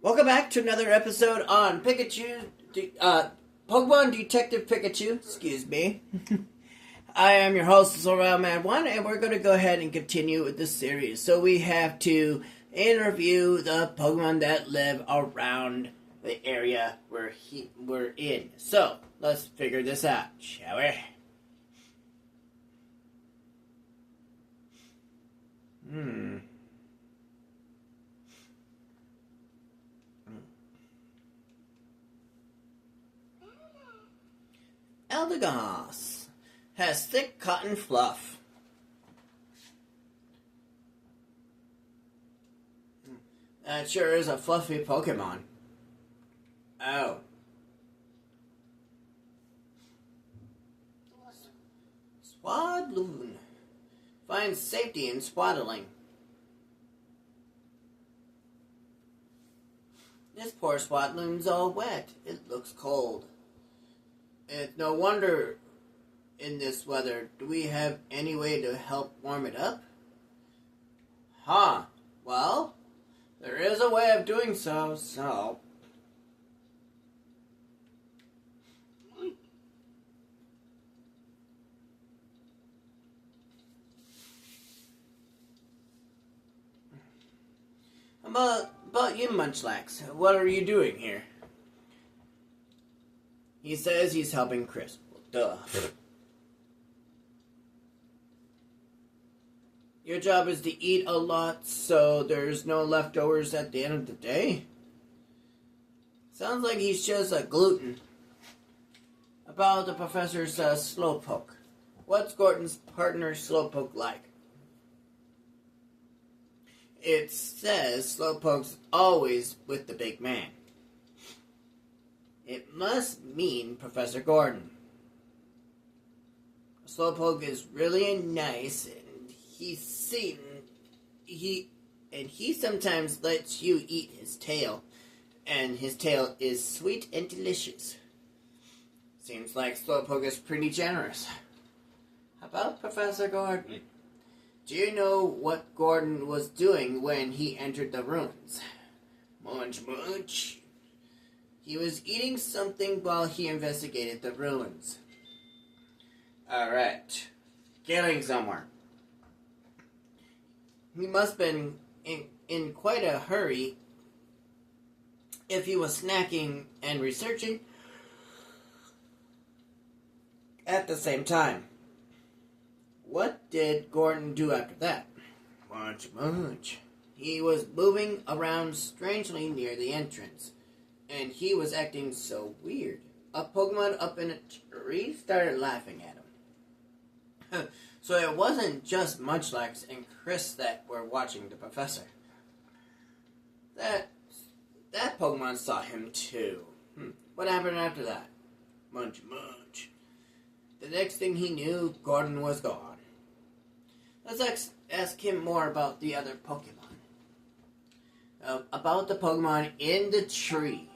Welcome back to another episode on Pokemon Detective Pikachu. Excuse me. I am your host, ZoroMan1, and we're going to go ahead and continue with this series. So we have to interview the Pokemon that live around the area we're in. So let's figure this out, shall we? Eldegoss has thick cotton fluff. That sure is a fluffy Pokemon. Oh. Swadloon finds safety in swaddling. This poor Swadloon's all wet. It looks cold. It's no wonder in this weather. Do we have any way to help warm it up? Huh. Well, there is a way of doing so. About you, Munchlax, what are you doing here? He says he's helping Chris. Duh. Your job is to eat a lot, so there's no leftovers at the end of the day? Sounds like he's just a gluten. About the professor's Slowpoke. What's Gordon's partner Slowpoke like? It says Slowpoke's always with the big man. It must mean Professor Gordon. Slowpoke is really nice, and he sometimes lets you eat his tail, and his tail is sweet and delicious. Seems like Slowpoke is pretty generous. How about Professor Gordon? Do you know what Gordon was doing when he entered the ruins? Munch. He was eating something while he investigated the ruins. Alright. Getting somewhere. He must have been in quite a hurry if he was snacking and researching at the same time. What did Gordon do after that? Munch. He was moving around strangely near the entrance, and he was acting so weird. A Pokemon up in a tree started laughing at him. So it wasn't just Munchlax and Chris that were watching the professor. That Pokemon saw him too. What happened after that? Munch. The next thing he knew, Gordon was gone. Let's ask him more about the other Pokemon. About the Pokemon in the tree.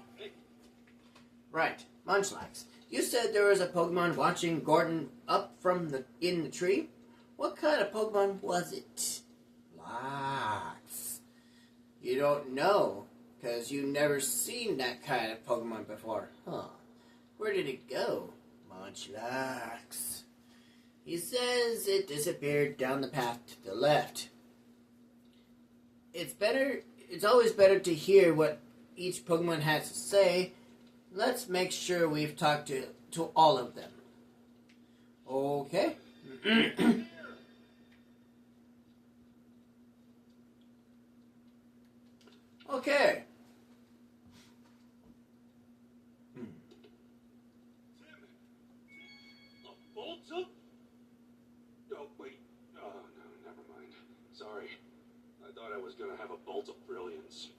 Right, Munchlax. You said there was a Pokemon watching Gordon up in the tree? What kind of Pokemon was it? Lots. You don't know, because you've never seen that kind of Pokemon before. Huh. Where did it go? Munchlax. He says it disappeared down the path to the left. It's always better to hear what each Pokemon has to say. Let's make sure we've talked to all of them. Okay. Okay. Sorry. I thought I was gonna have a bolt of brilliance.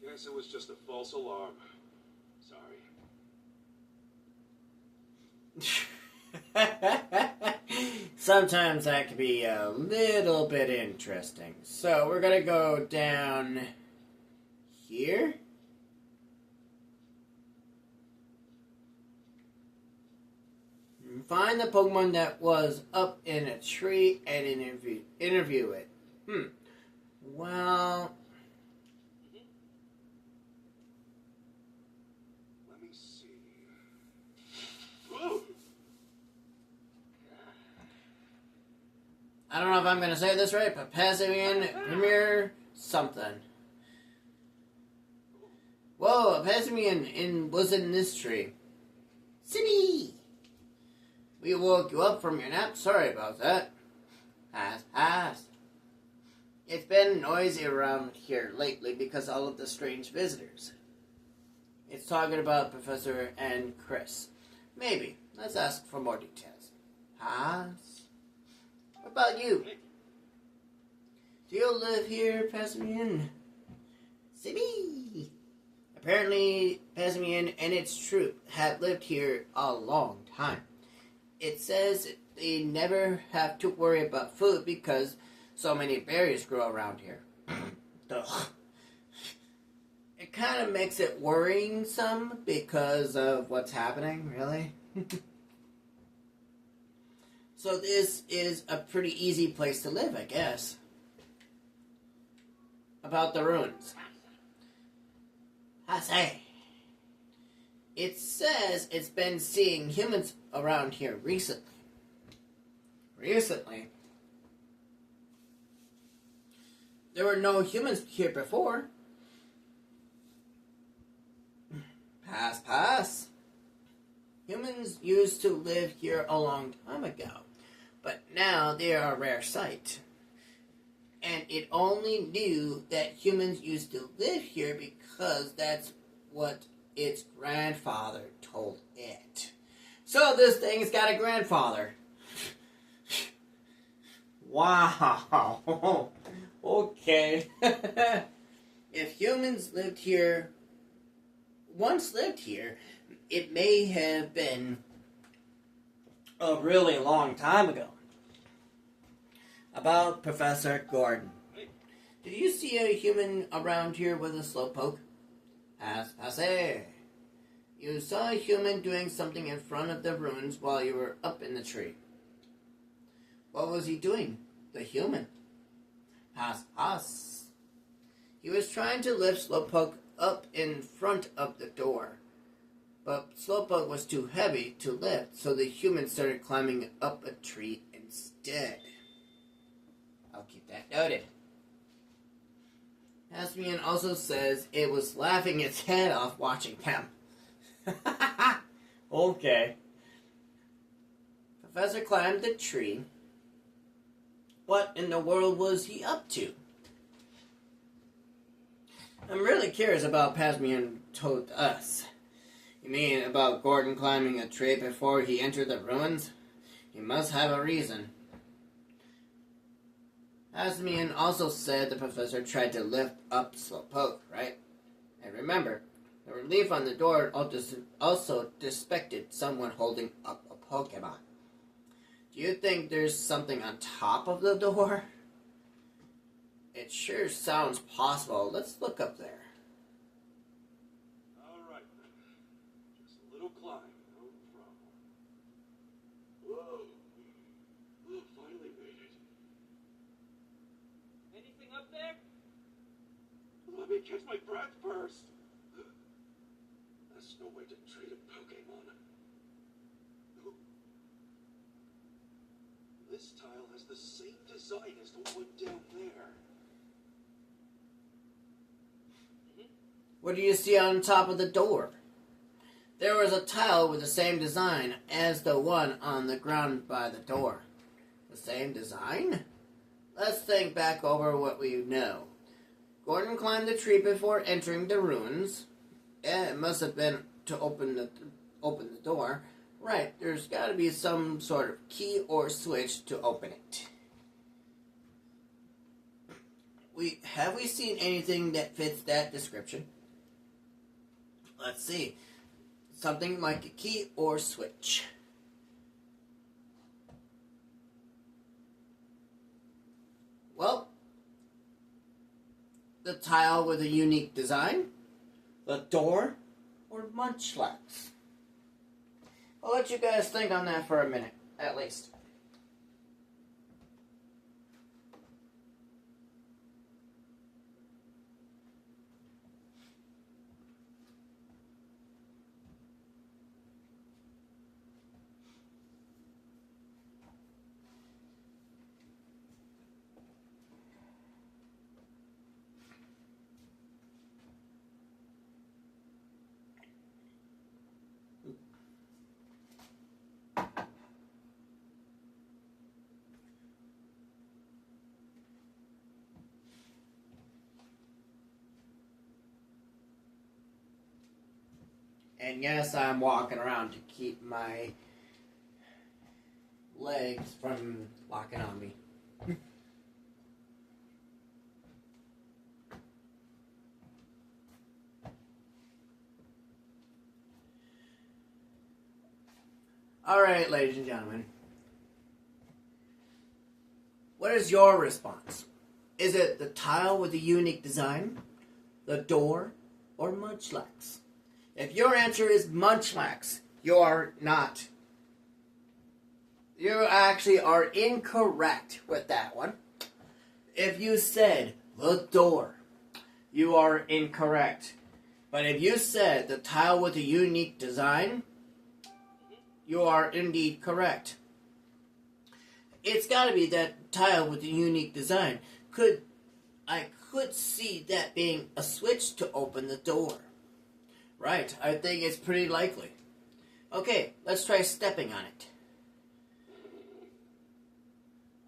Guess it was just a false alarm. Sorry. Sometimes that can be a little bit interesting. So we're gonna go down here. Find the Pokemon that was up in a tree and interview it. Well, know if I'm going to say this right, but Passimian Premier something. Whoa, a Passimian was in this tree. City! We woke you up from your nap. Sorry about that. Pass. It's been noisy around here lately because all of the strange visitors. It's talking about Professor and Chris. Maybe. Let's ask for more details. Pass. What about you? Do you live here, Passimian? City! Apparently, Passimian and its troop have lived here a long time. It says they never have to worry about food because so many berries grow around here. Ugh. It kind of makes it worrying some because of what's happening, really. So this is a pretty easy place to live, I guess. About the ruins. I say. It says it's been seeing humans around here recently. Recently? There were no humans here before. Pass. Humans used to live here a long time ago, but now they are a rare sight. And it only knew that humans used to live here because that's what its grandfather told it. So this thing's got a grandfather. Wow. Okay. If humans once lived here, it may have been a really long time ago. About Professor Gordon. Did you see a human around here with a slowpoke? Passe. You saw a human doing something in front of the ruins while you were up in the tree. What was he doing? The human. Pass. He was trying to lift Slowpoke up in front of the door. But Slowpoke was too heavy to lift, so the human started climbing up a tree instead. I'll keep that noted. Hasmian also says it was laughing its head off watching them. Okay. Professor climbed the tree. What in the world was he up to? I'm really curious about Pasmian told us. You mean about Gordon climbing a tree before he entered the ruins? He must have a reason. Pasmian also said the professor tried to lift up Slowpoke, right? And remember, the relief on the door also depicted someone holding up a Pokemon. Do you think there's something on top of the door? It sure sounds possible. Let's look up there. Alright then. Just a little climb, no problem. Whoa! Finally made it. Anything up there? Let me catch my breath first. That's no way to treat a Pokemon. This tile has the same design as the one down there. What do you see on top of the door? There was a tile with the same design as the one on the ground by the door. The same design? Let's think back over what we know. Gordon climbed the tree before entering the ruins. It must have been to open the door. Right, there's got to be some sort of key or switch to open it. Have we seen anything that fits that description? Let's see. Something like a key or switch. Well, the tile with a unique design, the door, or Munchlax. I'll let you guys think on that for a minute, at least. And yes, I'm walking around to keep my legs from locking on me. Alright, ladies and gentlemen. What is your response? Is it the tile with the unique design, the door, or Munchlax? If your answer is Munchlax, you're not. You actually are incorrect with that one. If you said the door, you are incorrect. But if you said the tile with the unique design, you are indeed correct. It's got to be that tile with the unique design. I could see that being a switch to open the door. Right, I think it's pretty likely. Okay, let's try stepping on it.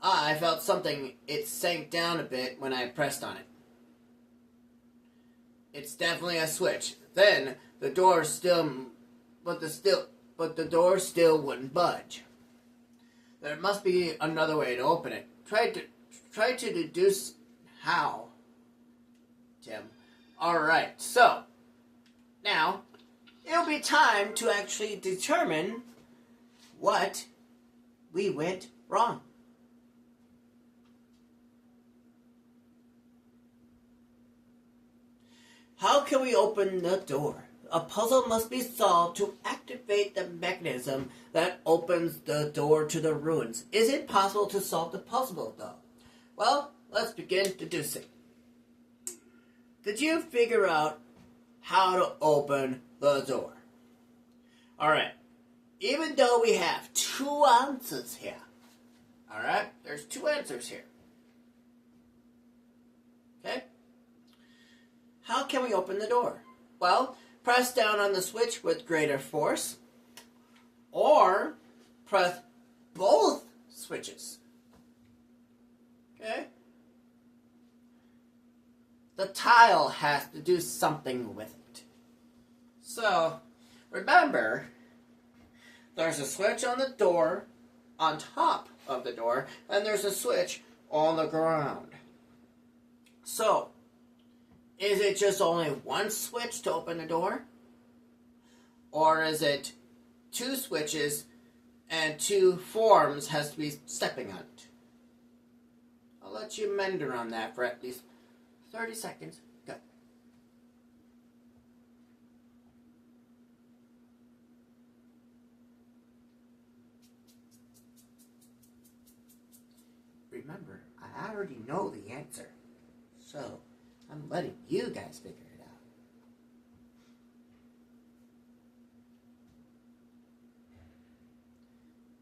I felt something. It sank down a bit when I pressed on it. It's definitely a switch. Then the door but the door still wouldn't budge. There must be another way to open it. Try to deduce how, Tim. Alright, so now it'll be time to actually determine what we went wrong. How can we open the door? A puzzle must be solved to activate the mechanism that opens the door to the ruins. Is it possible to solve the puzzle, though? Well, let's begin deducing. Did you figure out how to open the door? Alright. Even though we have two answers here. Alright? There's two answers here. Okay? How can we open the door? Well, press down on the switch with greater force, or press both switches. Okay? The tile has to do something with it. So, remember, there's a switch on the door, on top of the door, and there's a switch on the ground. So, is it just only one switch to open the door? Or is it two switches and two forms has to be stepping on it? I'll let you mender on that for at least 30 seconds. Go. Remember, I already know the answer. So, I'm letting you guys figure it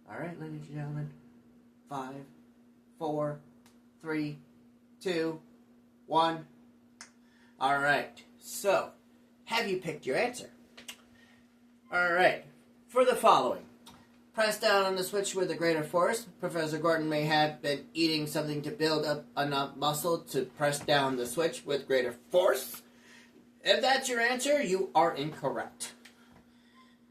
out. Alright, ladies and gentlemen. 5, 4, 3, 2, 1. Alright, so, have you picked your answer? Alright, for the following. Press down on the switch with a greater force. Professor Gordon may have been eating something to build up enough muscle to press down the switch with greater force. If that's your answer, you are incorrect.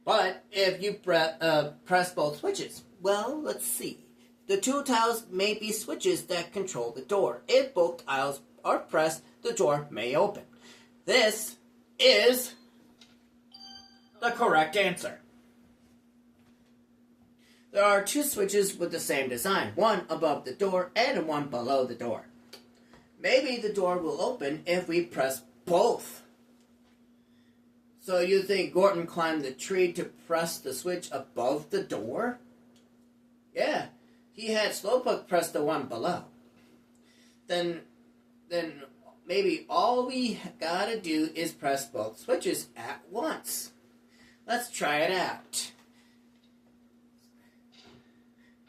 But if you press both switches, well, let's see. The two tiles may be switches that control the door. If both tiles are pressed, the door may open. This is the correct answer. There are two switches with the same design, one above the door and one below the door. Maybe the door will open if we press both. So you think Gordon climbed the tree to press the switch above the door? Yeah, he had Slowpoke press the one below. Then maybe all we gotta do is press both switches at once. Let's try it out.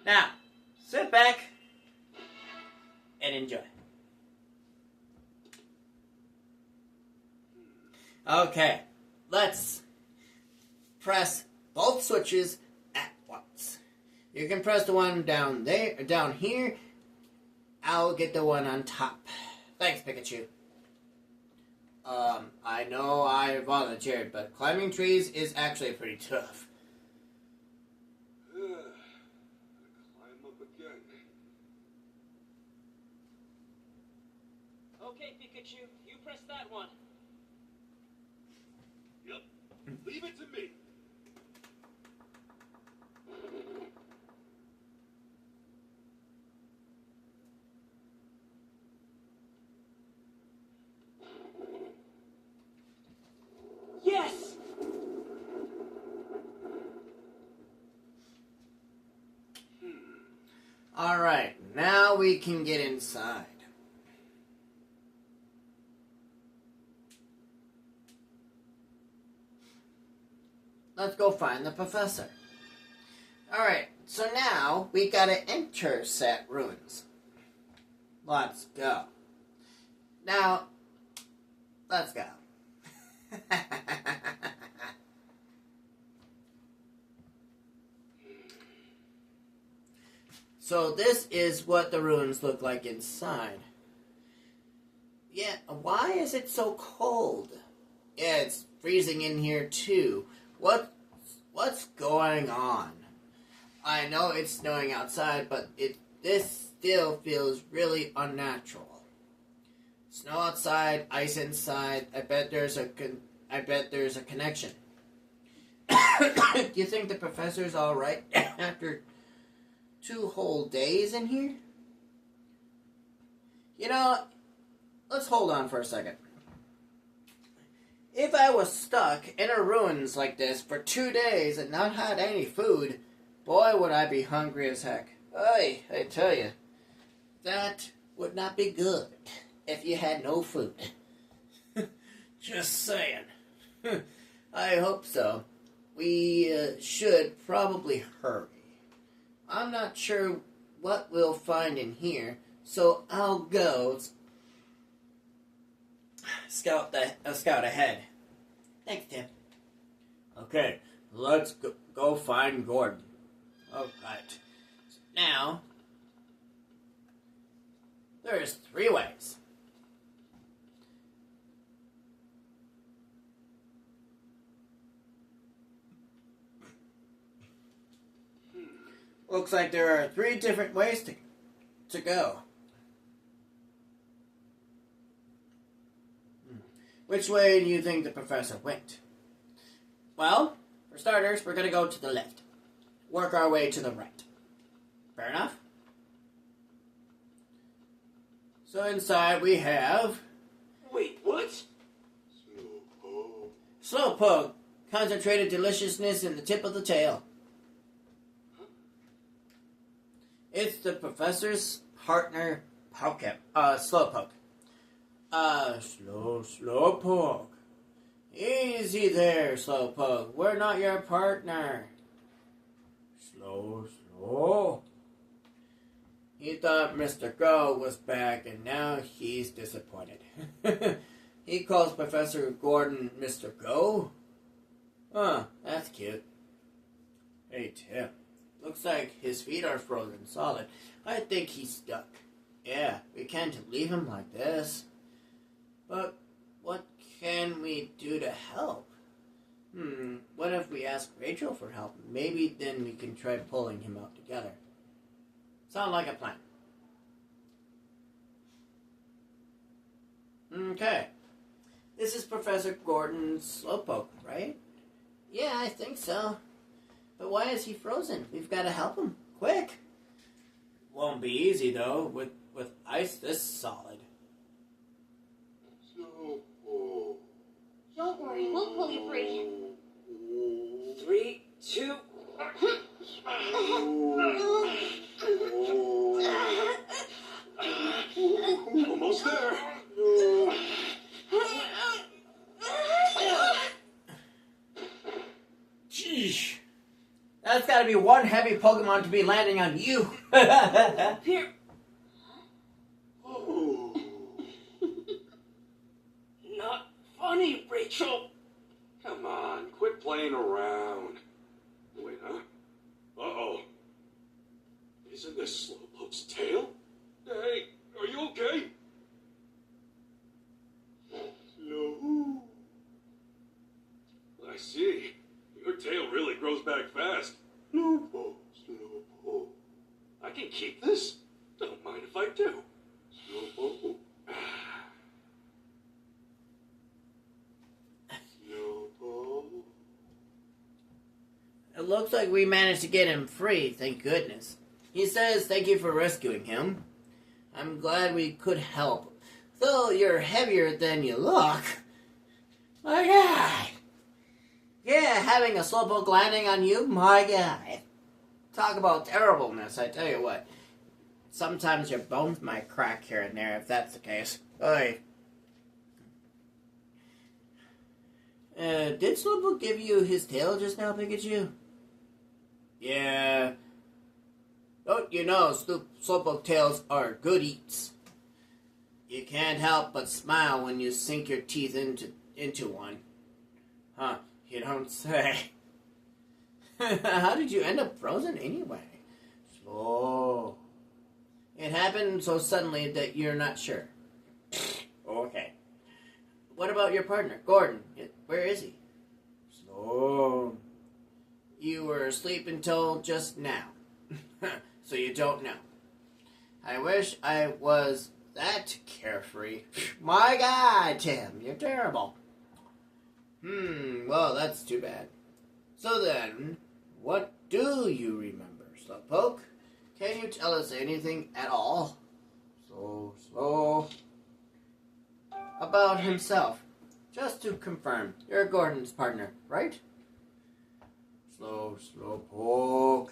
Now, sit back and enjoy. Okay, let's press both switches at once. You can press the one down there, down here. I'll get the one on top. Thanks, Pikachu. I know I volunteered, but climbing trees is actually pretty tough. Climb up again. Okay, Pikachu, you press that one. Yep. Leave it to me. Yes! Alright, now we can get inside. Let's go find the professor. Alright, so now we gotta enter set ruins. Let's go. Now, let's go. So this is what the ruins look like inside. Yeah, why is it so cold? Yeah, it's freezing in here too. What's going on? I know it's snowing outside, but this still feels really unnatural. Snow outside, ice inside. I bet there's a connection. Do you think the professor's all right after 2 whole days in here? You know, let's hold on for a second. If I was stuck in a ruins like this for 2 days and not had any food, boy, would I be hungry as heck. I tell you, that would not be good if you had no food. Just saying. I hope so. We should probably hurry. I'm not sure what we'll find in here, so I'll go scout ahead. Thanks, Tim. Okay, let's go find Gordon. Alright. Now, there's 3 ways. Looks like there are 3 different ways to go. Which way do you think the professor went? Well, for starters, we're going to go to the left. Work our way to the right. Fair enough? So inside we have... Wait, what? Slowpoke. Concentrated deliciousness in the tip of the tail. It's the professor's partner, Slowpoke. Slowpoke. Easy there, Slowpoke. We're not your partner. Slow. He thought Mr. Go was back, and now he's disappointed. He calls Professor Gordon Mr. Go? Huh, that's cute. Hey, Tim. Looks like his feet are frozen solid. I think he's stuck. Yeah, we can't leave him like this. But what can we do to help? What if we ask Rachel for help? Maybe then we can try pulling him out together. Sound like a plan. Okay. This is Professor Gordon's Slowpoke, right? Yeah, I think so. But why is he frozen? We've got to help him. Quick! Won't be easy, though, with ice this solid. Don't worry, we'll pull you free. 3, 2... Almost there. Sheesh. That's got to be one heavy Pokemon to be landing on you. Here. Oh. Not funny, Rachel. Come on, quit playing around. Wait, huh? Uh-oh. Isn't this Slowpoke's tail? Hey, are you okay? Slowpoke. I see. Your tail really grows back fast. Slowpoke, slowpoke. I can keep this? Don't mind if I do. Slowpoke. Slowpoke. It looks like we managed to get him free, thank goodness. He says thank you for rescuing him. I'm glad we could help. Though you're heavier than you look. My God. Yeah, having a slowpoke landing on you, my God. Talk about terribleness, I tell you what. Sometimes your bones might crack here and there if that's the case. Oy. Did Slowpoke give you his tail just now, Pikachu? Yeah. Don't you know, Slowpoke tails are good eats. You can't help but smile when you sink your teeth into one. Huh, you don't say. How did you end up frozen anyway? Slow. It happened so suddenly that you're not sure. Okay. What about your partner, Gordon? Where is he? Slow. You were asleep until just now. So you don't know. I wish I was that carefree. My God, Tim, you're terrible. Well, that's too bad. So then, what do you remember, Slowpoke? Can you tell us anything at all? Slow. About himself. Just to confirm, you're Gordon's partner, right? Slowpoke.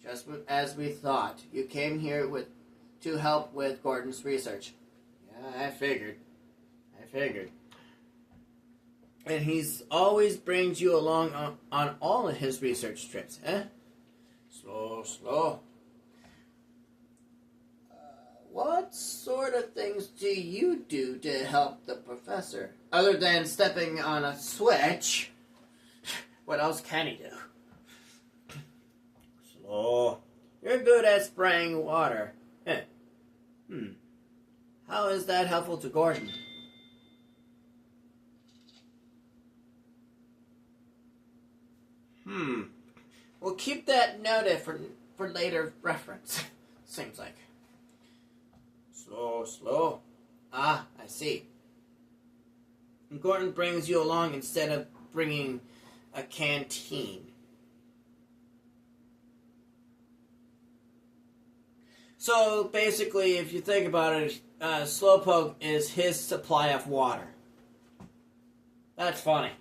Just as we thought. You came here to help with Gordon's research. Yeah, I figured. And he's always brings you along on all of his research trips, eh? Slow. What sort of things do you do to help the professor? Other than stepping on a switch, what else can he do? Slow. You're good at spraying water. How is that helpful to Gordon? We'll keep that noted for later reference. Seems like. Slow. Ah, I see. Gordon brings you along instead of bringing a canteen. So, basically, if you think about it, Slowpoke is his supply of water. That's funny.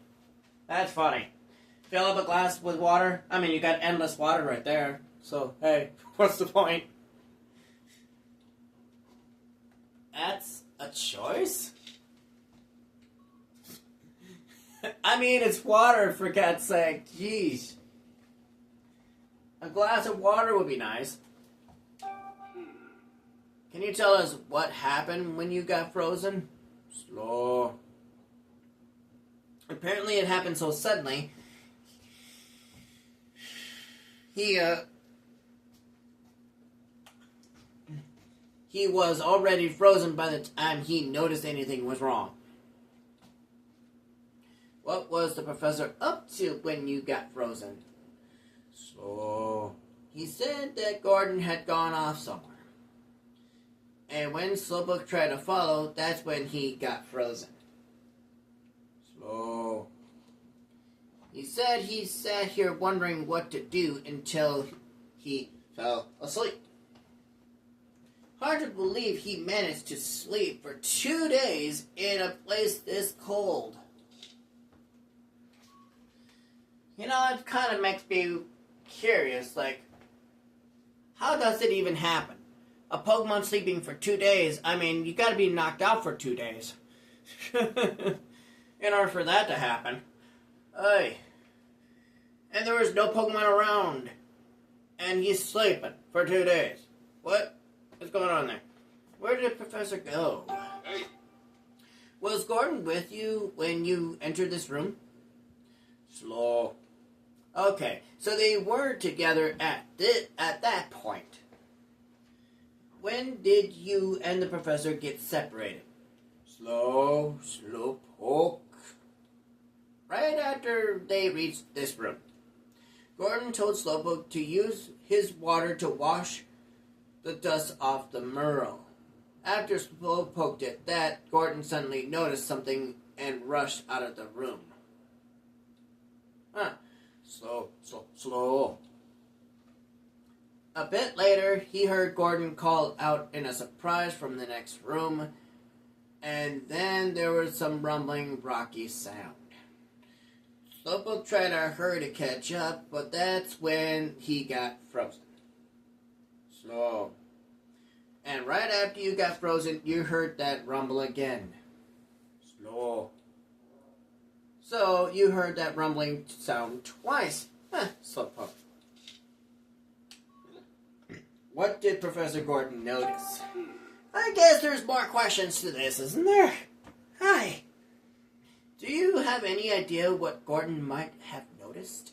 Fill up a glass with water. I mean, you got endless water right there. So, hey, what's the point? That's a choice? I mean, it's water, for God's sake. Jeez. A glass of water would be nice. Can you tell us what happened when you got frozen? Slow. Apparently it happened so suddenly. He was already frozen by the time he noticed anything was wrong. What was the professor up to when you got frozen? So, he said that Gordon had gone off somewhere. And when Slowpoke tried to follow, that's when he got frozen. Slow. He said he sat here wondering what to do until he fell asleep. Hard to believe he managed to sleep for 2 days in a place this cold. You know, it kind of makes me curious, like, how does it even happen? A Pokemon sleeping for 2 days, I mean, you gotta be knocked out for 2 days. In order for that to happen. Ay. And there was no Pokemon around. And he's sleeping for 2 days. What's going on there? Where did Professor go? Hey. Was Gordon with you when you entered this room? Slow. Okay, so they were together at that point. When did you and the professor get separated? Slowpoke. Right after they reached this room. Gordon told Slowpoke to use his water to wash the dust off the Merle. After Slowpoke did that, Gordon suddenly noticed something and rushed out of the room. Slow. A bit later, he heard Gordon call out in a surprise from the next room, and then there was some rumbling, rocky sound. Slowpoke tried to hurry to catch up, but that's when he got frozen. Slow. And right after you got frozen, you heard that rumble again. Slow. So you heard that rumbling sound twice. Slowpoke. What did Professor Gordon notice? I guess there's more questions to this, isn't there? Hi. Do you have any idea what Gordon might have noticed?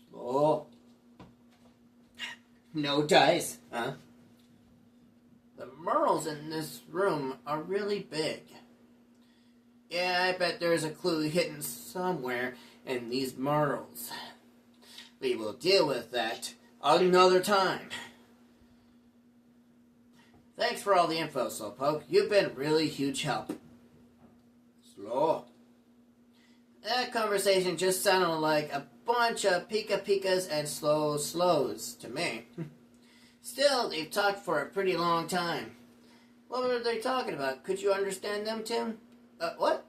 Slow. No dice, huh? The Merles in this room are really big. Yeah, I bet there's a clue hidden somewhere in these Merles. We will deal with that another time. Thanks for all the info, Slowpoke. You've been really huge help. Slow. That conversation just sounded like a bunch of pika-pikas and slows to me. Still, they've talked for a pretty long time. What were they talking about? Could you understand them, Tim? What?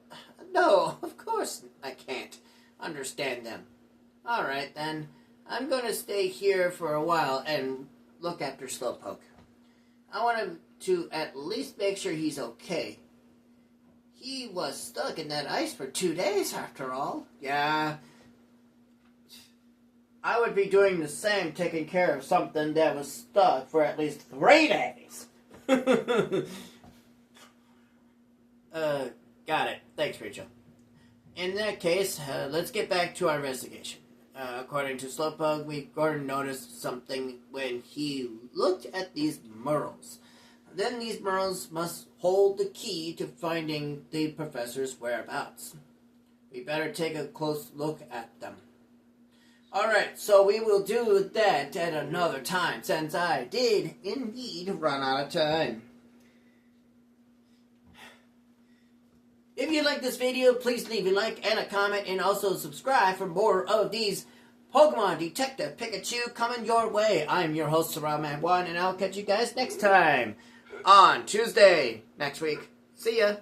No, of course I can't understand them. Alright, then. I'm going to stay here for a while and look after Slowpoke. I want him to at least make sure he's okay. He was stuck in that ice for 2 days, after all. Yeah. I would be doing the same, taking care of something that was stuck for at least 3 days. Got it. Thanks, Rachel. In that case, let's get back to our investigation. According to Slowpoke, Gordon noticed something when he looked at these Merles. Then these Merles must hold the key to finding the professor's whereabouts. We better take a close look at them. Alright, so we will do that at another time, since I did indeed run out of time. If you like this video, please leave a like and a comment, and also subscribe for more of these Pokemon Detective Pikachu coming your way. I'm your host, SurroundMan1, and I'll catch you guys next time on Tuesday next week. See ya!